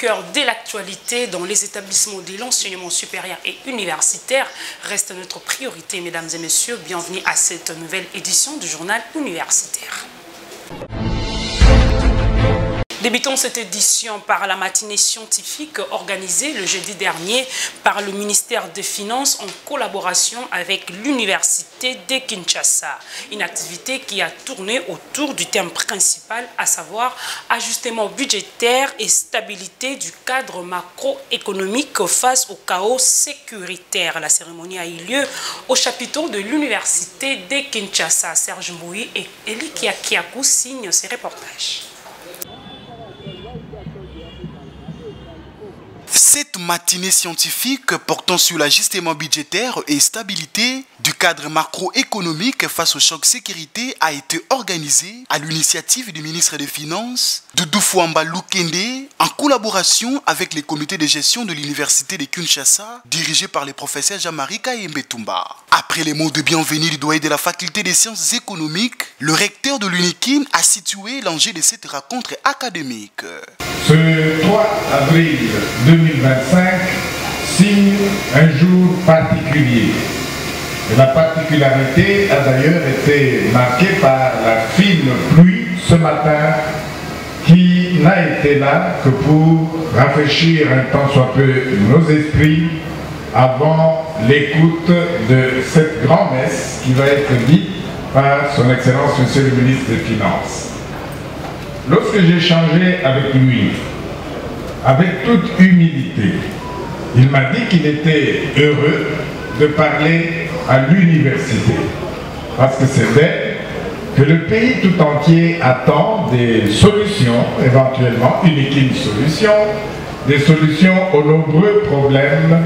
cœur de l'actualité dans les établissements de l'enseignement supérieur et universitaire reste notre priorité, mesdames et messieurs. Bienvenue à cette nouvelle édition du journal universitaire. Débutons cette édition par la matinée scientifique organisée le jeudi dernier par le ministère des Finances en collaboration avec l'Université de Kinshasa. Une activité qui a tourné autour du thème principal, à savoir ajustement budgétaire et stabilité du cadre macroéconomique face au chaos sécuritaire. La cérémonie a eu lieu au chapiteau de l'Université de Kinshasa. Serge Mboui et Eli Kiakiakou signent ces reportages. Cette matinée scientifique portant sur l'ajustement budgétaire et stabilité du cadre macroéconomique face au choc sécurité a été organisée à l'initiative du ministre des Finances, Doudou Fouamba Lukende, en collaboration avec les comités de gestion de l'université de Kinshasa, dirigé par le professeur Jean-Marie Kayembetumba. Après les mots de bienvenue du doyen de la faculté des sciences économiques, le recteur de l'UNIKIN a situé l'enjeu de cette rencontre académique. Ce 3 avril 2025 signe un jour particulier. Et la particularité a d'ailleurs été marquée par la fine pluie ce matin qui n'a été là que pour rafraîchir un tant soit peu nos esprits avant l'écoute de cette grand-messe qui va être dite par son Excellence Monsieur le ministre des Finances. Lorsque j'ai échangé avec lui, avec toute humilité, il m'a dit qu'il était heureux de parler à l'université, parce que c'est d'elle que le pays tout entier attend des solutions, éventuellement uniques solutions, des solutions aux nombreux problèmes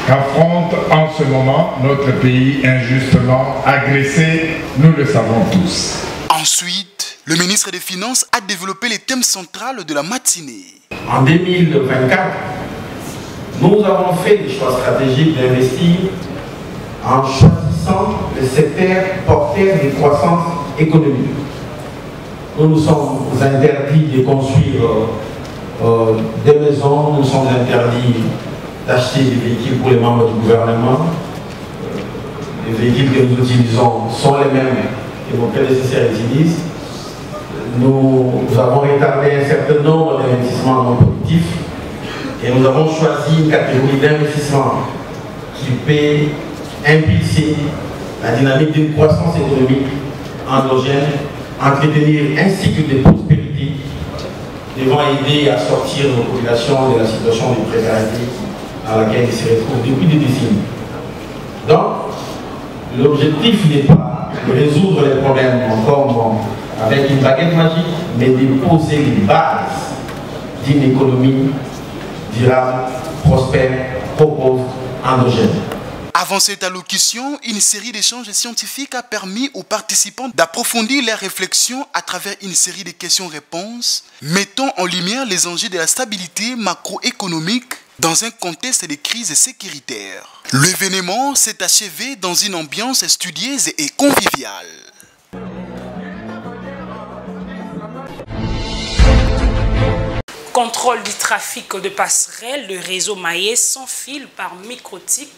qu'affronte en ce moment notre pays injustement agressé, nous le savons tous. Ensuite, le ministre des Finances a développé les thèmes centraux de la matinée. En 2024, nous avons fait des choix stratégiques d'investir en choisissant le secteur porteur de croissance économique. Nous nous sommes interdits de construire des maisons, nous nous sommes interdits d'acheter des véhicules pour les membres du gouvernement. Les véhicules que nous utilisons sont les mêmes que vos prédécesseurs utilisent. Nous avons retardé un certain nombre d'investissements non productifs et nous avons choisi une catégorie d'investissement qui peut impulser la dynamique d'une croissance économique endogène, entretenir un cycle de prospérité devant aider à sortir nos populations de la situation de précarité dans laquelle ils se retrouvent depuis des décennies. Donc, l'objectif n'est pas de résoudre les problèmes comme avec une baguette magique, mais de poser les bases d'une économie durable, prospère, pro-pauvre, endogène. Avant cette allocution, une série d'échanges scientifiques a permis aux participants d'approfondir leurs réflexions à travers une série de questions-réponses, mettant en lumière les enjeux de la stabilité macroéconomique dans un contexte de crise sécuritaire. L'événement s'est achevé dans une ambiance studieuse et conviviale. Contrôle du trafic de passerelles, le réseau maillé sans fil par Microtik,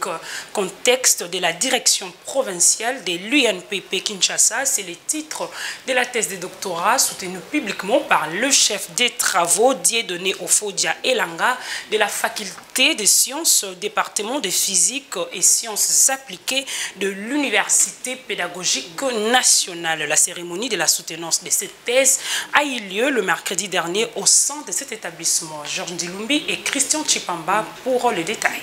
contexte de la direction provinciale de l'UNPP Kinshasa. C'est le titre de la thèse de doctorat soutenue publiquement par le chef des travaux Dieudonné Ofodia Elanga de la faculté des sciences, département de physique et sciences appliquées de l'Université pédagogique nationale. La cérémonie de la soutenance de cette thèse a eu lieu le mercredi dernier au sein de cet établissement. Georges Dilumbi et Christian Chipamba pour le détail.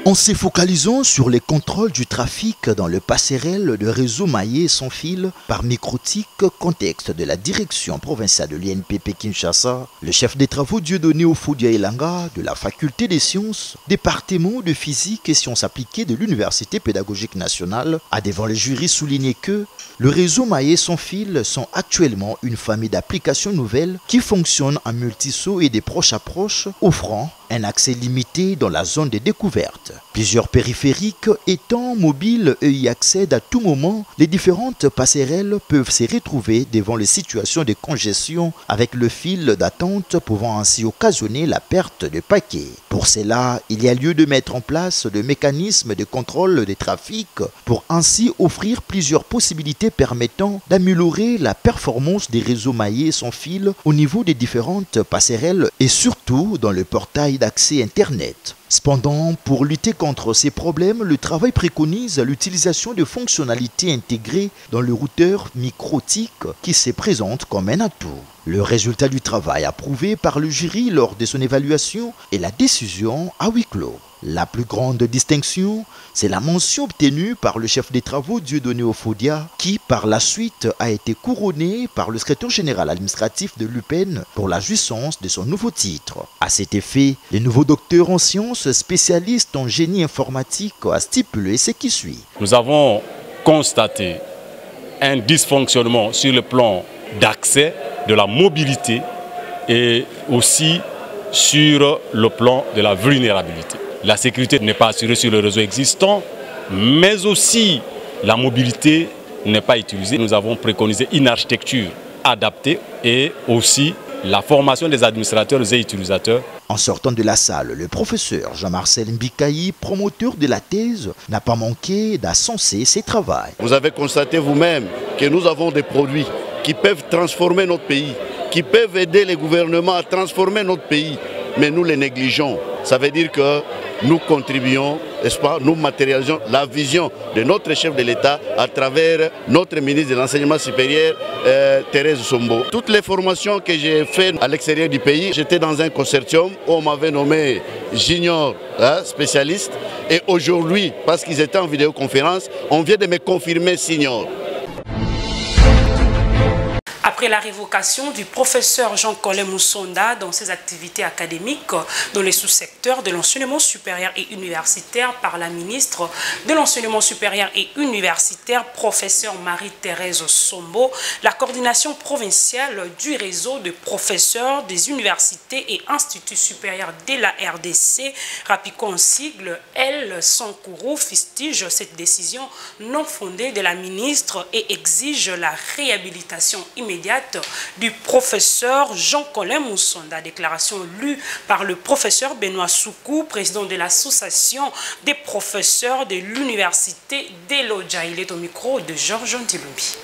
En se focalisant sur les contrôles du trafic dans le passerelle de réseau maillé sans fil par Microtik, contexte de la direction provinciale de l'INPP Kinshasa, le chef des travaux Dieudonné Ofodia Elanga de la faculté des sciences, département de physique et sciences appliquées de l'Université pédagogique nationale, a devant les jurys souligné que le réseau maillé sans fil sont actuellement une famille d'applications nouvelles qui fonctionnent en multisaut et des proches à proches, offrant un accès limité dans la zone de découverte. Plusieurs périphériques étant mobiles et y accèdent à tout moment, les différentes passerelles peuvent se retrouver devant les situations de congestion avec le fil d'attente pouvant ainsi occasionner la perte de paquets. Pour cela, il y a lieu de mettre en place des mécanismes de contrôle des trafics pour ainsi offrir plusieurs possibilités permettant d'améliorer la performance des réseaux maillés sans fil au niveau des différentes passerelles et surtout dans le portail d'accès Internet. Cependant, pour lutter contre ces problèmes, le travail préconise l'utilisation de fonctionnalités intégrées dans le routeur micro-TIC qui se présente comme un atout. Le résultat du travail approuvé par le jury lors de son évaluation est la décision à huis clos. La plus grande distinction, c'est la mention obtenue par le chef des travaux Dieudonné Ophodia, qui par la suite a été couronné par le secrétaire général administratif de l'UPEN pour la jouissance de son nouveau titre. À cet effet, le nouveau docteur en sciences spécialiste en génie informatique a stipulé ce qui suit. Nous avons constaté un dysfonctionnement sur le plan d'accès, de la mobilité et aussi sur le plan de la vulnérabilité. La sécurité n'est pas assurée sur le réseau existant, mais aussi la mobilité n'est pas utilisée. Nous avons préconisé une architecture adaptée et aussi la formation des administrateurs et utilisateurs. En sortant de la salle, le professeur Jean-Marcel Mbikaï, promoteur de la thèse, n'a pas manqué d'ascenser ses travaux. Vous avez constaté vous-même que nous avons des produits qui peuvent transformer notre pays, qui peuvent aider les gouvernements à transformer notre pays, mais nous les négligeons. Ça veut dire que nous contribuons, n'est-ce pas, nous matérialisons la vision de notre chef de l'État à travers notre ministre de l'Enseignement supérieur, Thérèse Sombo. Toutes les formations que j'ai faites à l'extérieur du pays, j'étais dans un consortium où on m'avait nommé junior spécialiste. Et aujourd'hui, parce qu'ils étaient en vidéoconférence, on vient de me confirmer senior. Après la révocation du professeur Jean-Colin Moussonda dans ses activités académiques dans les sous-secteurs de l'enseignement supérieur et universitaire par la ministre de l'enseignement supérieur et universitaire, professeure Marie-Thérèse Sombo, la coordination provinciale du réseau de professeurs des universités et instituts supérieurs de la RDC, RAPICO en sigle, L. Sankourou, fustige cette décision non fondée de la ministre et exige la réhabilitation immédiate du professeur Jean-Colin Moussonda. Déclaration lue par le professeur Benoît Soukou, président de l'association des professeurs de l'université d'Elodja. Il est au micro de Georges Ntilumbi.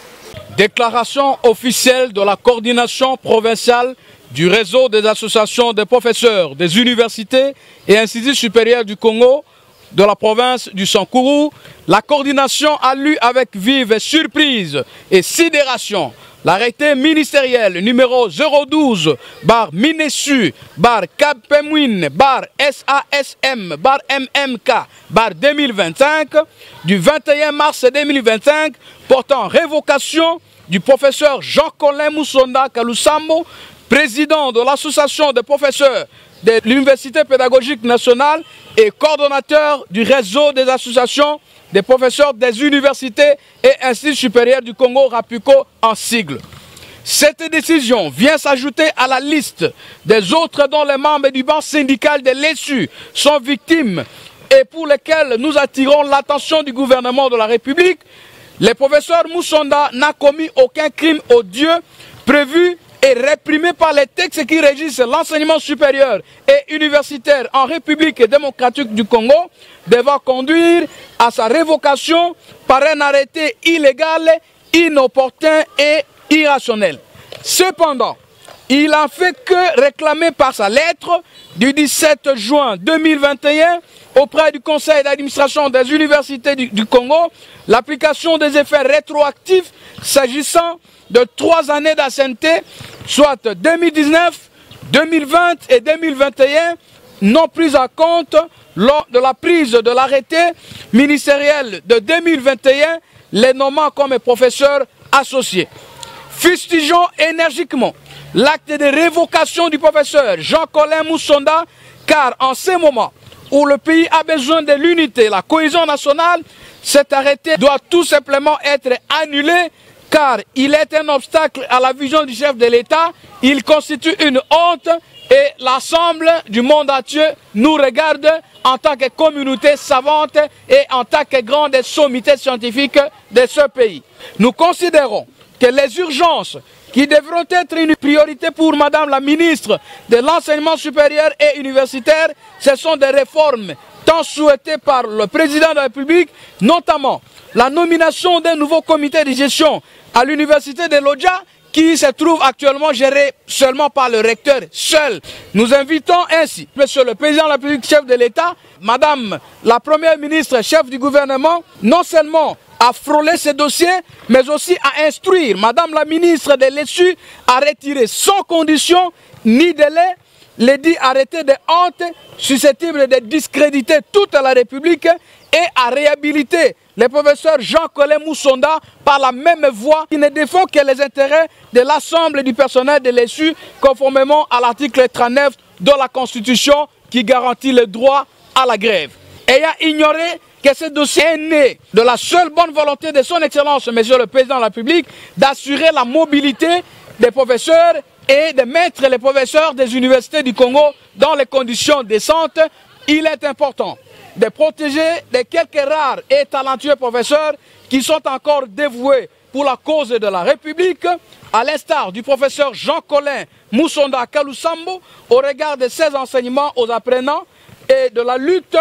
Déclaration officielle de la coordination provinciale du réseau des associations des professeurs des universités et instituts supérieurs du Congo de la province du Sankourou. La coordination a lu avec vive surprise et sidération l'arrêté ministériel numéro 012-KPMWIN-SASM-MMK-2025 du 21 mars 2025 portant révocation du professeur Jean-Colin Moussonda Kalusambo, président de l'association des professeurs de l'Université pédagogique nationale et coordonnateur du réseau des associations des professeurs des universités et instituts supérieurs du Congo, RAPICO en sigle. Cette décision vient s'ajouter à la liste des autres dont les membres du banc syndical de l'ESU sont victimes et pour lesquels nous attirons l'attention du gouvernement de la République. Le professeur Moussonda n'a commis aucun crime odieux prévu et réprimé par les textes qui régissent l'enseignement supérieur et universitaire en République démocratique du Congo, devant conduire à sa révocation par un arrêté illégal, inopportun et irrationnel. Cependant, il en fait que réclamer par sa lettre du 17 juin 2021 auprès du Conseil d'administration des universités du Congo l'application des effets rétroactifs s'agissant de 3 années d'ancienneté, soit 2019, 2020 et 2021, non prises en compte lors de la prise de l'arrêté ministériel de 2021, les nommant comme professeurs associés. Fustigeons énergiquement l'acte de révocation du professeur Jean-Colin Moussonda, car en ces moments où le pays a besoin de l'unité, la cohésion nationale, cet arrêté doit tout simplement être annulé car il est un obstacle à la vision du chef de l'État, il constitue une honte et l'ensemble du monde entier nous regarde en tant que communauté savante et en tant que grande sommité scientifique de ce pays. Nous considérons que les urgences qui devront être une priorité pour Madame la ministre de l'Enseignement supérieur et universitaire, ce sont des réformes tant souhaitées par le président de la République, notamment la nomination d'un nouveau comité de gestion à l'université de Lodja, qui se trouve actuellement géré seulement par le recteur seul. Nous invitons ainsi Monsieur le Président de la République, chef de l'État, Madame la Première ministre, chef du gouvernement, non seulement à frôler ces dossiers, mais aussi à instruire Madame la ministre de l'ESU à retirer sans condition ni délai les dits arrêtés de honte susceptibles de discréditer toute la République et à réhabiliter le professeur Jean-Colin Moussonda par la même voie qui ne défend que les intérêts de l'ensemble du personnel de l'ESU conformément à l'article 39 de la Constitution qui garantit le droit à la grève. Ayant ignoré que ce dossier est né de la seule bonne volonté de son Excellence, Monsieur le Président de la République, d'assurer la mobilité des professeurs et de mettre les professeurs des universités du Congo dans les conditions décentes, il est important de protéger les quelques rares et talentueux professeurs qui sont encore dévoués pour la cause de la République, à l'instar du professeur Jean-Colin Moussonda Kalusambo, au regard de ses enseignements aux apprenants et de la lutte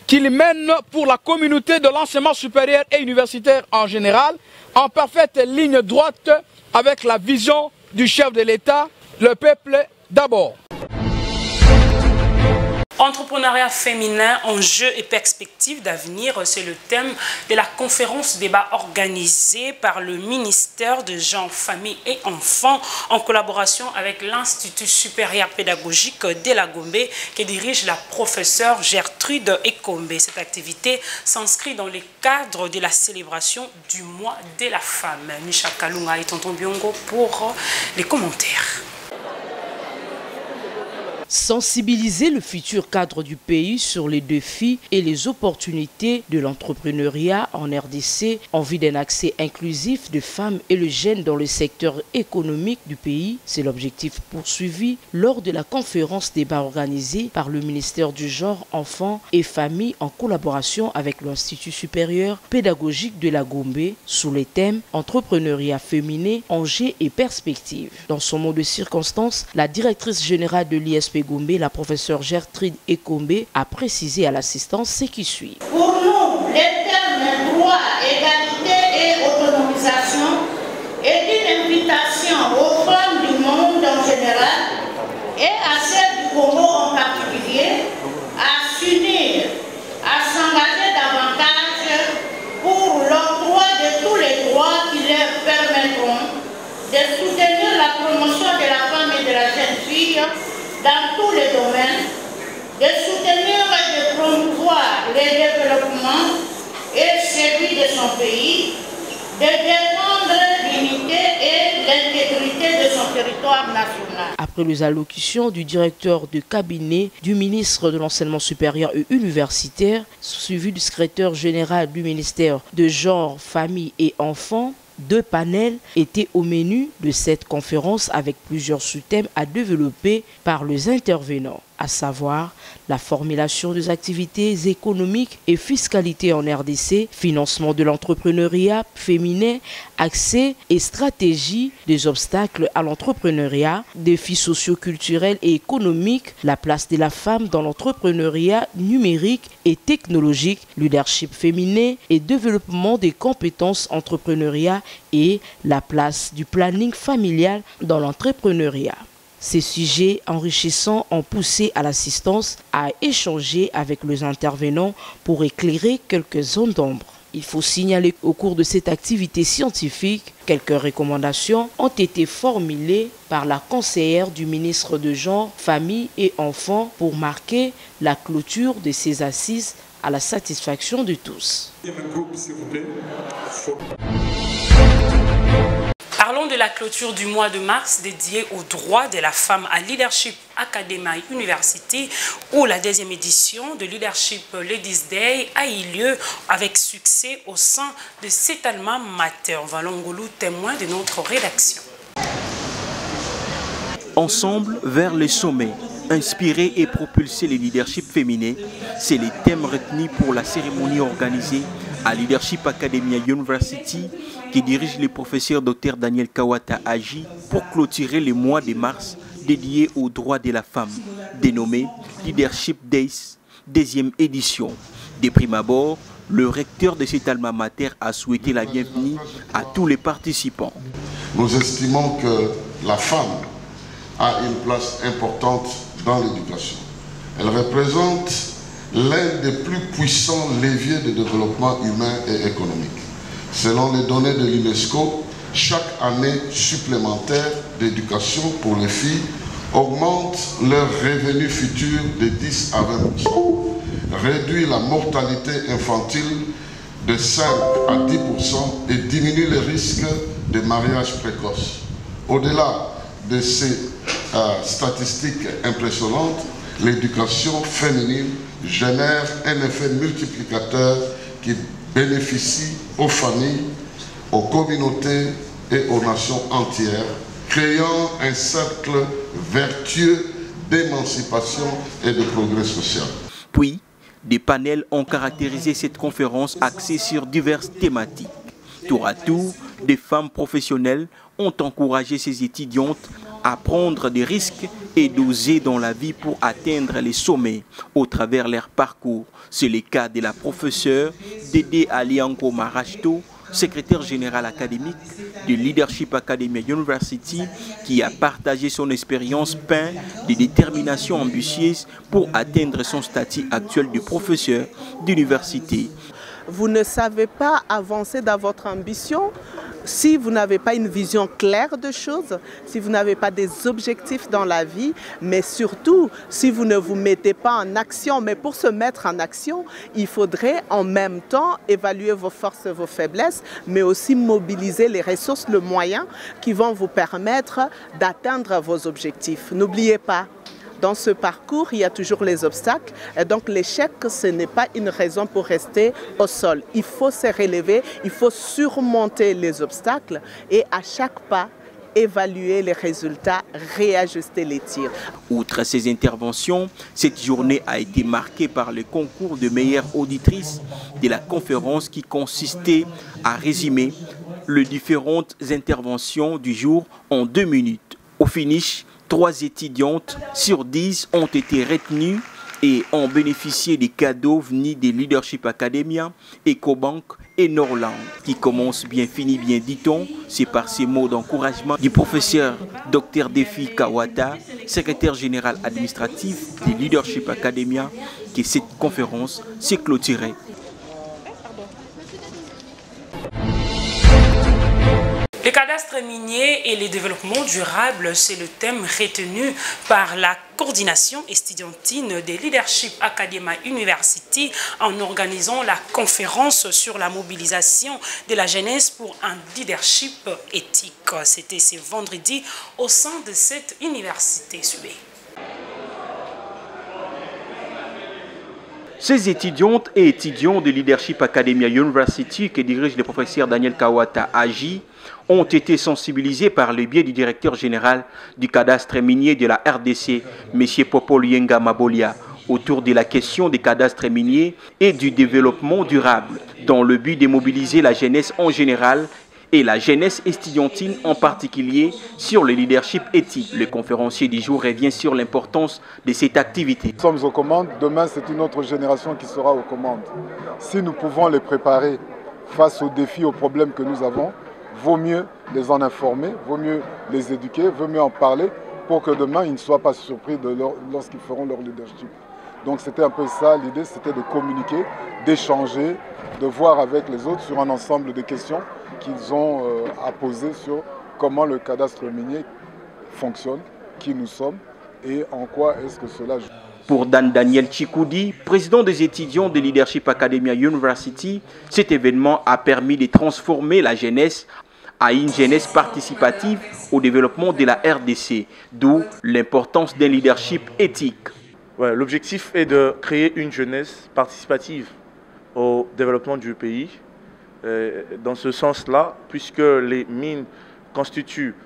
qu'il mène pour la communauté de l'enseignement supérieur et universitaire en général, en parfaite ligne droite avec la vision du chef de l'État, le peuple d'abord. Entrepreneuriat féminin, enjeux et perspectives d'avenir, c'est le thème de la conférence débat organisée par le ministère de Genre, Famille et Enfants en collaboration avec l'Institut supérieur pédagogique de la Gombe que dirige la professeure Gertrude Ekombe. Cette activité s'inscrit dans le cadre de la célébration du mois de la femme. Nisha Kalunga et Tonton Biongo pour les commentaires. Sensibiliser le futur cadre du pays sur les défis et les opportunités de l'entrepreneuriat en RDC en vue d'un accès inclusif de femmes et de jeunes dans le secteur économique du pays. C'est l'objectif poursuivi lors de la conférence débat organisée par le ministère du Genre, Enfants et Familles en collaboration avec l'Institut supérieur pédagogique de la Gombe sous les thèmes entrepreneuriat féminin, enjeux et perspectives. Dans son mot de circonstance, la directrice générale de l'ISP Gombe, la professeure Gertrude Ekombe, a précisé à l'assistance ce qui suit. Pour nous, les termes droit, égalité et autonomisation est une invitation aux femmes du monde en général et à celles du Congo en particulier à s'unir, à s'engager davantage pour l'octroi de tous les droits qui leur permettront de soutenir la promotion de la femme et de la jeune fille dans tous les domaines, de soutenir et de promouvoir le développement et celui de son pays, de défendre l'unité et l'intégrité de son territoire national. Après les allocutions du directeur de cabinet du ministre de l'Enseignement supérieur et universitaire, suivi du secrétaire général du ministère de Genre, Famille et Enfants, 2 panels étaient au menu de cette conférence avec plusieurs sous-thèmes à développer par les intervenants, à savoir la formulation des activités économiques et fiscalité en RDC, financement de l'entrepreneuriat féminin, accès et stratégie des obstacles à l'entrepreneuriat, défis socio-culturels et économiques, la place de la femme dans l'entrepreneuriat numérique et technologique, leadership féminin et développement des compétences entrepreneuriat et la place du planning familial dans l'entrepreneuriat. Ces sujets enrichissants ont poussé à l'assistance à échanger avec les intervenants pour éclairer quelques zones d'ombre. Il faut signaler qu'au cours de cette activité scientifique, quelques recommandations ont été formulées par la conseillère du ministre de Genre, Famille et Enfants pour marquer la clôture de ces assises à la satisfaction de tous. Parlons de la clôture du mois de mars dédié aux droits de la femme à Leadership Academy University, où la deuxième édition de Leadership Ladies Day a eu lieu avec succès au sein de cet alma mater. Valongolou, témoin de notre rédaction. Ensemble vers le sommet, inspirer et propulser le leadership féminin, c'est les thèmes retenus pour la cérémonie organisée à Leadership Academy University qui dirige le professeur Dr Daniel Kawata Aji pour clôturer le mois de mars dédié aux droits de la femme, dénommé Leadership Days, deuxième édition. De prime abord, le recteur de cet alma mater a souhaité la bienvenue à tous les participants. Nous estimons que la femme a une place importante dans l'éducation. Elle représente l'un des plus puissants leviers de développement humain et économique. Selon les données de l'UNESCO, chaque année supplémentaire d'éducation pour les filles augmente leur revenu futur de 10 à 20%, réduit la mortalité infantile de 5 à 10% et diminue le risque de mariage précoce. Au-delà de ces statistiques impressionnantes, l'éducation féminine génère un effet multiplicateur qui bénéficie aux familles, aux communautés et aux nations entières, créant un cercle vertueux d'émancipation et de progrès social. Puis, des panels ont caractérisé cette conférence axée sur diverses thématiques. Tour à tour, des femmes professionnelles ont encouragé ces étudiantes à prendre des risques et d'oser dans la vie pour atteindre les sommets au travers leur parcours. C'est le cas de la professeure Dédé Alianko Marachto, secrétaire générale académique de Leadership Academy University, qui a partagé son expérience peinte de détermination ambitieuse pour atteindre son statut actuel de professeur d'université. Vous ne savez pas avancer dans votre ambition si vous n'avez pas une vision claire de choses, si vous n'avez pas des objectifs dans la vie, mais surtout si vous ne vous mettez pas en action. Mais pour se mettre en action, il faudrait en même temps évaluer vos forces et vos faiblesses, mais aussi mobiliser les ressources, le moyen qui vont vous permettre d'atteindre vos objectifs. N'oubliez pas, dans ce parcours, il y a toujours les obstacles. Et donc l'échec, ce n'est pas une raison pour rester au sol. Il faut se relever, il faut surmonter les obstacles et à chaque pas, évaluer les résultats, réajuster les tirs. Outre ces interventions, cette journée a été marquée par le concours de meilleure auditrice de la conférence qui consistait à résumer les différentes interventions du jour en 2 minutes. Au finish, 3 étudiantes sur 10 ont été retenues et ont bénéficié des cadeaux venus des Leadership Academia, EcoBank et Norland. Qui commence bien, finit bien, dit-on. C'est par ces mots d'encouragement du professeur Dr Defi Kawata, secrétaire général administratif des Leadership Academia, que cette conférence s'est clôturée. Le cadastre minier et le développement durable, c'est le thème retenu par la coordination estudiantine de Leadership Academy University en organisant la conférence sur la mobilisation de la jeunesse pour un leadership éthique. C'était ce vendredi au sein de cette université subée. Ces étudiantes et étudiants de Leadership Academy University que dirige le professeur Daniel Kawata Aji ont été sensibilisés par le biais du directeur général du cadastre minier de la RDC, M. Popol Yenga Mabolia, autour de la question des cadastres miniers et du développement durable, dans le but de mobiliser la jeunesse en général et la jeunesse estudiantine en particulier sur le leadership éthique. Le conférencier du jour revient sur l'importance de cette activité. Nous sommes aux commandes, demain c'est une autre génération qui sera aux commandes. Si nous pouvons les préparer face aux défis, aux problèmes que nous avons, vaut mieux les en informer, vaut mieux les éduquer, vaut mieux en parler pour que demain ils ne soient pas surpris lorsqu'ils feront leur leadership. Donc c'était un peu ça, l'idée c'était de communiquer, d'échanger, de voir avec les autres sur un ensemble de questions qu'ils ont à poser sur comment le cadastre minier fonctionne, qui nous sommes et en quoi est-ce que cela joue. Pour Daniel Chikoudi, président des étudiants de Leadership Academy University, cet événement a permis de transformer la jeunesse à une jeunesse participative au développement de la RDC, d'où l'importance d'un leadership éthique. Ouais, l'objectif est de créer une jeunesse participative au développement du pays. Dans ce sens-là, puisque les mines constituent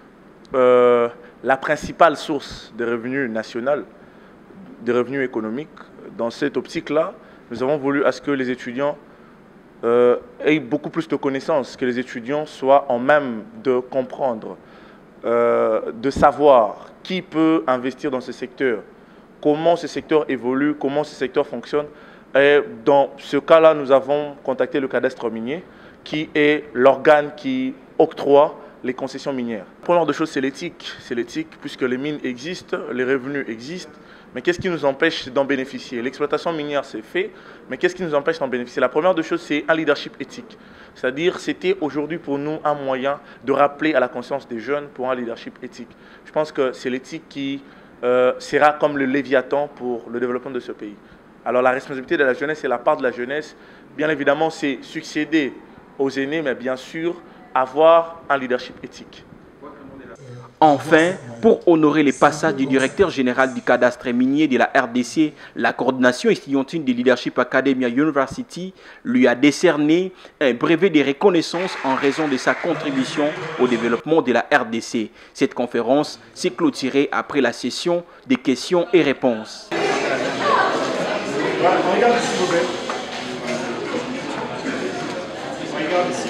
la principale source de revenus nationaux, de revenus économiques, dans cette optique-là, nous avons voulu à ce que les étudiants aient beaucoup plus de connaissances, que les étudiants soient en même de comprendre, de savoir qui peut investir dans ce secteur, comment ce secteur évolue, comment ce secteur fonctionne. Et dans ce cas-là, nous avons contacté le cadastre minier, qui est l'organe qui octroie les concessions minières. La première des choses, c'est l'éthique. C'est l'éthique, puisque les mines existent, les revenus existent. Mais qu'est-ce qui nous empêche d'en bénéficier? L'exploitation minière, c'est fait, mais qu'est-ce qui nous empêche d'en bénéficier? La première des choses, c'est un leadership éthique. C'est-à-dire, c'était aujourd'hui pour nous un moyen de rappeler à la conscience des jeunes pour un leadership éthique. Je pense que c'est l'éthique qui sera comme le léviathan pour le développement de ce pays. Alors la responsabilité de la jeunesse et la part de la jeunesse, bien évidemment, c'est succéder aux aînés, mais bien sûr, avoir un leadership éthique. Enfin, pour honorer les passages du directeur général du cadastre minier de la RDC, la coordination estudiantine de Leadership Academia University lui a décerné un brevet de reconnaissance en raison de sa contribution au développement de la RDC. Cette conférence s'est clôturée après la session des questions et réponses. Regarde ici, Robert. Regarde ici.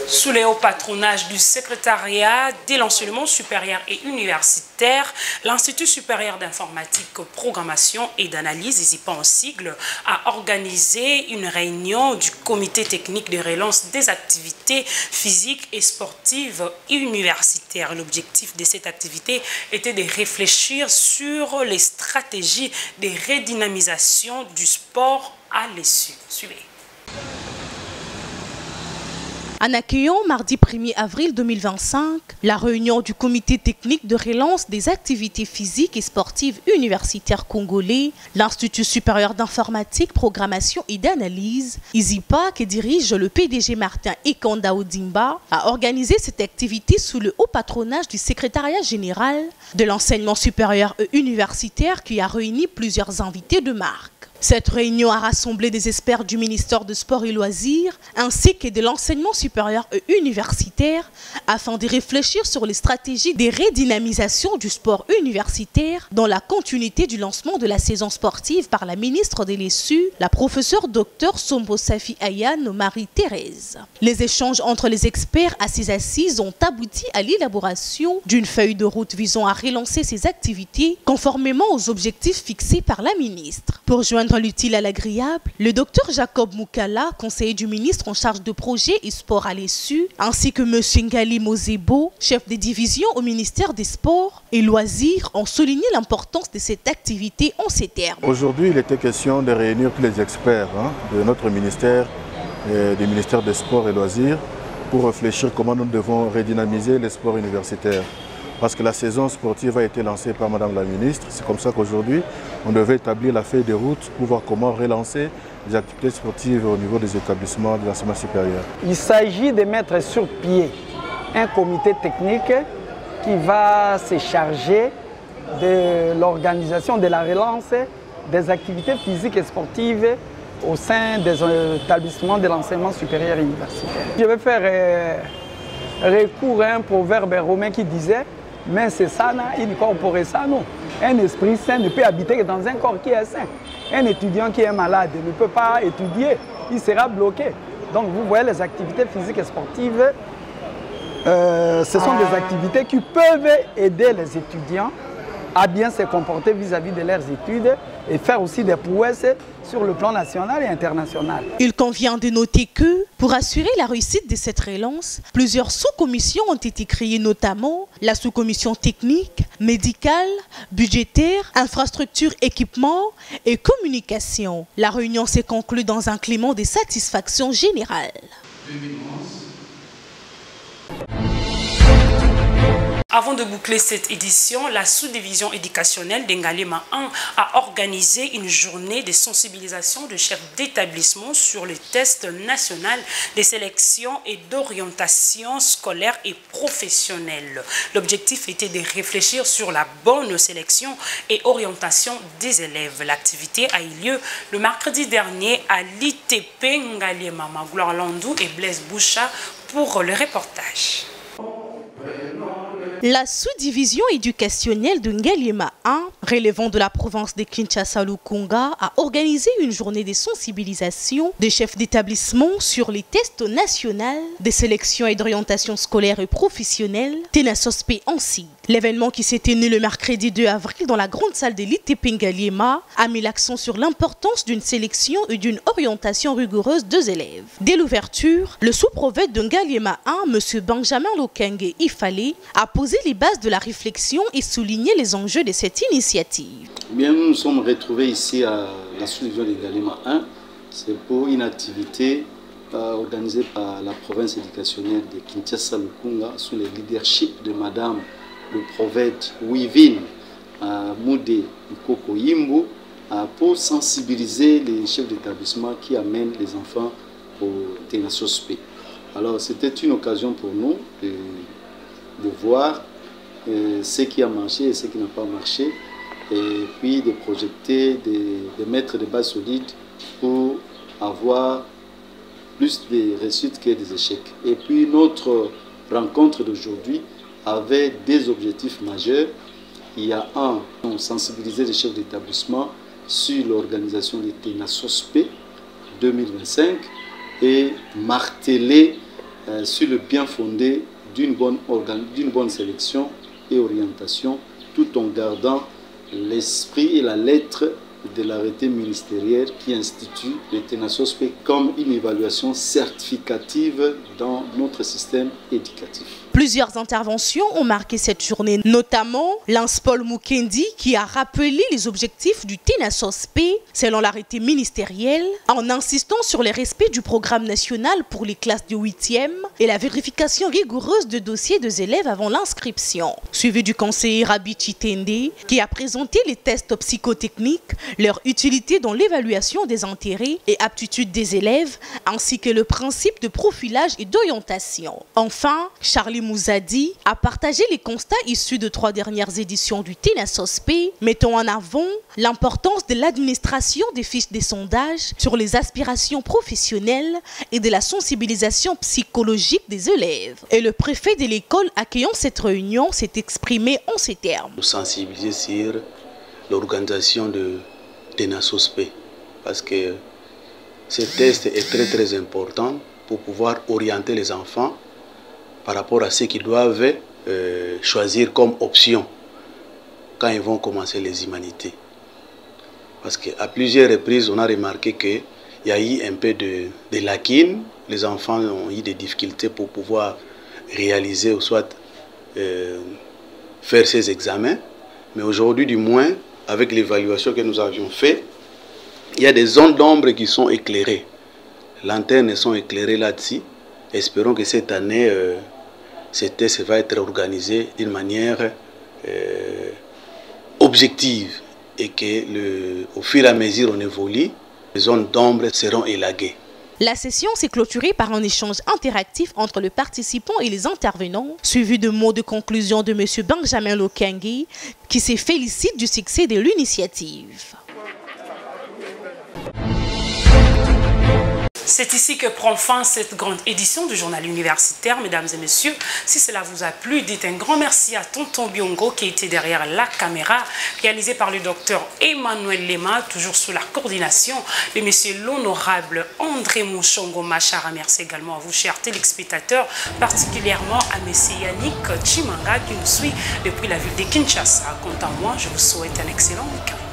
Sous le haut patronage du secrétariat de l'enseignement supérieur et universitaire, l'Institut supérieur d'informatique, programmation et d'analyse, ISIPA en sigle, a organisé une réunion du comité technique de relance des activités physiques et sportives universitaires. L'objectif de cette activité était de réfléchir sur les stratégies de redynamisation du sport à l'issue. Suivez. En accueillant mardi 1er avril 2025, la réunion du comité technique de relance des activités physiques et sportives universitaires congolais, l'Institut supérieur d'informatique, programmation et d'analyse, ISIPA, que dirige le PDG Martin Ekanda Odimba, a organisé cette activité sous le haut patronage du secrétariat général de l'enseignement supérieur et universitaire qui a réuni plusieurs invités de marque. Cette réunion a rassemblé des experts du ministère de Sport et Loisirs ainsi que de l'enseignement supérieur et universitaire afin de réfléchir sur les stratégies de redynamisation du sport universitaire dans la continuité du lancement de la saison sportive par la ministre de l'ESU, la professeure Dr Sombo Safi Ayane Marie-Thérèse. Les échanges entre les experts à ces assises ont abouti à l'élaboration d'une feuille de route visant à relancer ces activités conformément aux objectifs fixés par la ministre. Pour joindre l'utile à l'agréable, le docteur Jacob Moukala, conseiller du ministre en charge de projet et sport à l'ESU, ainsi que M. Ngali Mozebo, chef des divisions au ministère des Sports et Loisirs, ont souligné l'importance de cette activité en ces termes. Aujourd'hui, il était question de réunir tous les experts de notre ministère, du ministère des Sports et Loisirs, pour réfléchir comment nous devons redynamiser les sports universitaires. Parce que la saison sportive a été lancée par Madame la Ministre. C'est comme ça qu'aujourd'hui, on devait établir la feuille de route pour voir comment relancer les activités sportives au niveau des établissements de l'enseignement supérieur. Il s'agit de mettre sur pied un comité technique qui va se charger de l'organisation de la relance des activités physiques et sportives au sein des établissements de l'enseignement supérieur et universitaire. Je vais faire recours à un proverbe romain qui disait « mais c'est sana in corpore sano ». Un esprit sain ne peut habiter que dans un corps qui est sain. Un étudiant qui est malade ne peut pas étudier, il sera bloqué. Donc vous voyez les activités physiques et sportives, ce sont des activités qui peuvent aider les étudiants à bien se comporter vis-à-vis de leurs études et faire aussi des prouesses sur le plan national et international. Il convient de noter que, pour assurer la réussite de cette relance, plusieurs sous-commissions ont été créées, notamment la sous-commission technique, médicale, budgétaire, infrastructure, équipement et communication. La réunion s'est conclue dans un climat de satisfaction générale. Avant de boucler cette édition, la sous-division éducationnelle d'Ngalema 1 a organisé une journée de sensibilisation de chefs d'établissement sur le test national des sélections et d'orientation scolaire et professionnelle. L'objectif était de réfléchir sur la bonne sélection et orientation des élèves. L'activité a eu lieu le mercredi dernier à l'ITP Ngalema. Magloire Landou et Blaise Boucha pour le reportage. La sous-division éducationnelle de Ngalema 1, relevant de la province de Kinshasa-Lukunga, a organisé une journée de sensibilisation des chefs d'établissement sur les tests nationaux des sélections et d'orientation scolaire et professionnelle, TENASOSP ANSI. L'événement qui s'est tenu le mercredi 2 avril dans la grande salle de l'ITP Ngalema a mis l'accent sur l'importance d'une sélection et d'une orientation rigoureuse des élèves. Dès l'ouverture, le sous-prophète de Ngalema 1, M. Benjamin Lokenge Ifale, a posé les bases de la réflexion et souligner les enjeux de cette initiative. Bien, nous nous sommes retrouvés ici à la sous-division de Ngalema 1. C'est pour une activité organisée par la province éducationnelle de Kinshasa-Lukunga sous le leadership de Madame le prophète Wivine Moudé Nkoko Yimbo pour sensibiliser les chefs d'établissement qui amènent les enfants au TENASOSP. Alors c'était une occasion pour nous de voir ce qui a marché et ce qui n'a pas marché, et puis de projeter, de mettre des bases solides pour avoir plus de réussites que des échecs. Et puis notre rencontre d'aujourd'hui avait des objectifs majeurs. Il y a un, sensibiliser les chefs d'établissement sur l'organisation des TENASOSP 2025 et marteler sur le bien fondé d'une bonne sélection et orientation, tout en gardant l'esprit et la lettre de l'arrêté ministériel qui institue le TENASOSP comme une évaluation certificative dans notre système éducatif. Plusieurs interventions ont marqué cette journée, notamment Lance Paul Mukendi qui a rappelé les objectifs du TENASOSP selon l'arrêté ministériel en insistant sur le respect du programme national pour les classes de 8e et la vérification rigoureuse de dossiers des élèves avant l'inscription. Suivi du conseiller Rabi Chitende qui a présenté les tests psychotechniques, leur utilité dans l'évaluation des intérêts et aptitudes des élèves ainsi que le principe de profilage et d'orientation. Enfin, Charlie Mouzadi a partagé les constats issus de 3 dernières éditions du TENASOSP, mettant en avant l'importance de l'administration des fiches des sondages sur les aspirations professionnelles et de la sensibilisation psychologique des élèves. Et le préfet de l'école accueillant cette réunion s'est exprimé en ces termes. Nous sensibiliser sur l'organisation de TENASOSP parce que ce test est très important pour pouvoir orienter les enfants par rapport à ce qu'ils doivent choisir comme option quand ils vont commencer les humanités. Parce qu'à plusieurs reprises, on a remarqué qu'il y a eu un peu de lacunes. Les enfants ont eu des difficultés pour pouvoir réaliser ou soit faire ces examens. Mais aujourd'hui, du moins, avec l'évaluation que nous avions faite, il y a des zones d'ombre qui sont éclairées. Les lanternes sont éclairées là-dessus. Espérons que cette année, ce test va être organisé d'une manière objective et qu'au fur et à mesure on évolue, les zones d'ombre seront élaguées. La session s'est clôturée par un échange interactif entre les participants et les intervenants, suivi de mots de conclusion de M. Benjamin Lokenge, qui se félicite du succès de l'initiative. C'est ici que prend fin cette grande édition du journal universitaire. Mesdames et messieurs, si cela vous a plu, dites un grand merci à Tonton Biongo qui était derrière la caméra, réalisé par le docteur Emmanuel Lema, toujours sous la coordination de monsieur l'honorable André Mouchongo Machara. Merci également à vous, chers téléspectateurs, particulièrement à monsieur Yannick Chimanga qui nous suit depuis la ville de Kinshasa. Quant à moi, je vous souhaite un excellent week-end.